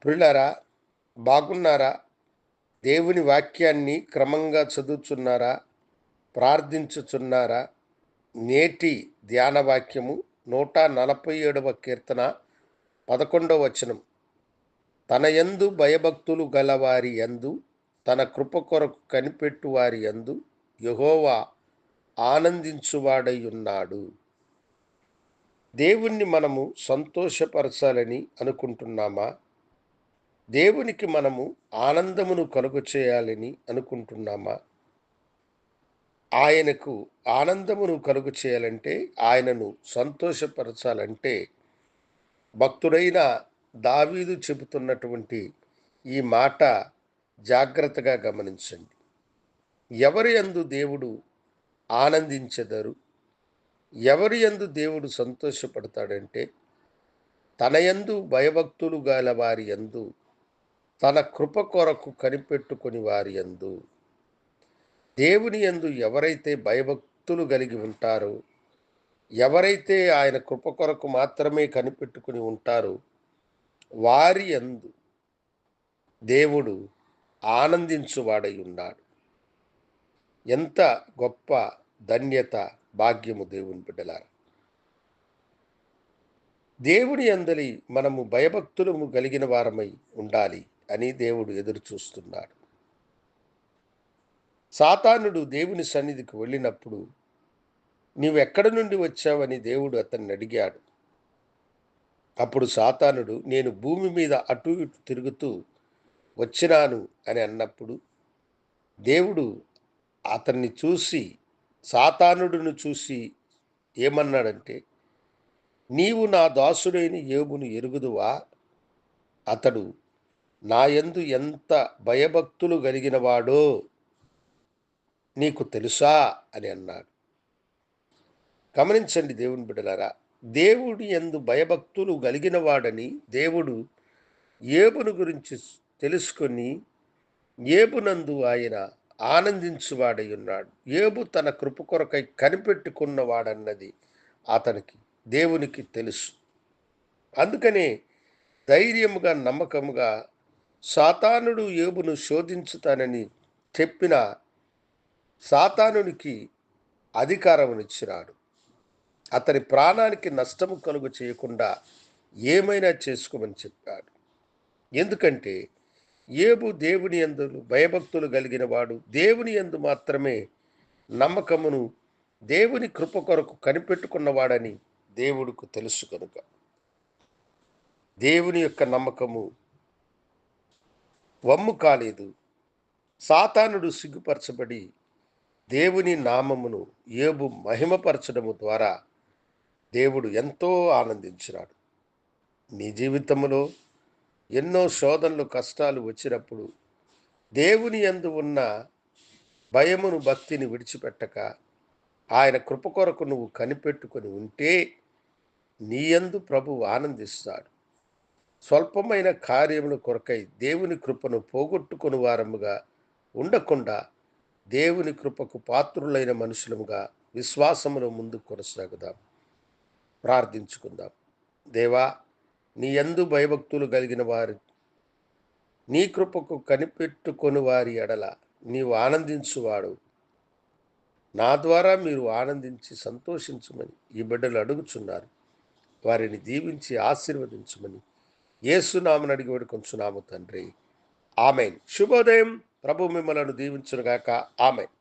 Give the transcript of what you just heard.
ప్రియులారా, బాగున్నారా? దేవుని వాక్యాన్ని క్రమంగా చదువుచున్నారా? ప్రార్థించుచున్నారా? నేటి ధ్యాన వాక్యము 147వ కీర్తన 11వ వచనం. తన యందు భయభక్తులు గలవారి యందు, తన కృప కొరకు కనిపెట్టు వారి యందు యెహోవా ఆనందించువాడై ఉన్నాడు. దేవుణ్ణి మనము సంతోషపరచాలని అనుకుంటున్నామా? దేవునికి మనము ఆనందమును కలుగ చేయాలని అనుకుంటున్నామా? ఆయనకు ఆనందమును కలుగ చేయాలంటే, ఆయనను సంతోషపరచాలంటే, భక్తుడైన దావీదు చెబుతున్నటువంటి ఈ మాట జాగ్రత్తగా గమనించండి. ఎవరి యందు దేవుడు ఆనందించెదరు? ఎవరి యందు దేవుడు సంతోషపడతాడంటే, తన యందు భయభక్తులు గల వారి యందు, తన కృప కొరకు కనిపెట్టుకొని వారి యందు. దేవుని యందు ఎవరైతే భయభక్తులు కలిగి ఉంటారో, ఎవరైతే ఆయన కృప కొరకు మాత్రమే కనిపెట్టుకుని ఉంటారో, వారి యందు దేవుడు ఆనందించువాడై ఉన్నాడు. ఎంత గొప్ప ధన్యత, భాగ్యము దేవుని బిడ్డలారా! దేవుని యందలి మనము భయభక్తులము కలిగిన వారమై ఉండాలి అని దేవుడు ఎదురు చూస్తున్నాడు. సాతానుడు దేవుని సన్నిధికి వెళ్ళినప్పుడు, నీవెక్కడి నుండి వచ్చావని దేవుడు అతన్ని అడిగాడు. అప్పుడు సాతానుడు, నేను భూమి మీద అటు ఇటు తిరుగుతూ వచ్చినాను అని అన్నప్పుడు, దేవుడు అతన్ని చూసి, సాతానుడిని చూసి ఏమన్నాడంటే, నీవు నా దాసుడైన యోబును ఎరుగుదువా? అతడు నా యందు ఎంత భయభక్తులు కలిగినవాడో నీకు తెలుసా అని అన్నాడు. గమనించండి దేవుని బిడ్డలారా, దేవుడి యందు భయభక్తులు కలిగిన వాడని దేవుడు యోబును గురించి తెలుసుకొని, యోబునందు ఆయన ఆనందించువాడై ఉన్నాడు. యోబు తన కృప కొరకై కనిపెట్టుకున్నవాడన్నది అతనికి, దేవునికి తెలుసు. అందుకనే ధైర్యముగా, నమ్మకముగా సాతానుడు యోబును శోధించుతానని చెప్పిన సాతానునికి అధికారమునిచ్చినాడు. అతని ప్రాణానికి నష్టము కలుగు చేయకుండా ఏమైనా చేసుకోమని చెప్పాడు. ఎందుకంటే యోబు దేవుని యందు భయభక్తులు కలిగిన వాడు, దేవుని యందు మాత్రమే నమ్మకమును, దేవుని కృప కొరకు కనిపెట్టుకున్నవాడని దేవుడికి తెలుసు కనుక. దేవుని యొక్క నమ్మకము వమ్ము కాలేదు. సాతానుడు సిగ్గుపరచబడి దేవుని నామమును యోబు మహిమపరచడము ద్వారా దేవుడు ఎంతో ఆనందించినాడు. నీ జీవితంలో ఎన్నో శోధనలు, కష్టాలు వచ్చినప్పుడు దేవుని యందు ఉన్న భయమును, భక్తిని విడిచిపెట్టక ఆయన కృప కొరకు నువ్వు కనిపెట్టుకొని ఉంటే, నీ యందు ప్రభువు ఆనందిస్తాడు. స్వల్పమైన కార్యముల కొరకై దేవుని కృపను పోగొట్టుకుని వారముగా ఉండకుండా, దేవుని కృపకు పాత్రులైన మనుషులముగా విశ్వాసములో ముందుకు కొనసాగుదాం. ప్రార్థించుకుందాం. దేవా, నీ యందు భయభక్తులు కలిగిన వారు, నీ కృపకు కనిపెట్టుకొని వారి ఎడల నీవు ఆనందించువాడు. నా ద్వారా మీరు ఆనందించి సంతోషించమని ఈ బిడ్డలు అడుగుచున్నారు. వారిని దీవించి ఆశీర్వదించమని యేసునామమున అడిగి వేడుకొంచున్నాము తండ్రి. ఆమేన్. శుభోదయం. ప్రభు మిమ్మలను దీవించునుగాక. ఆమేన్.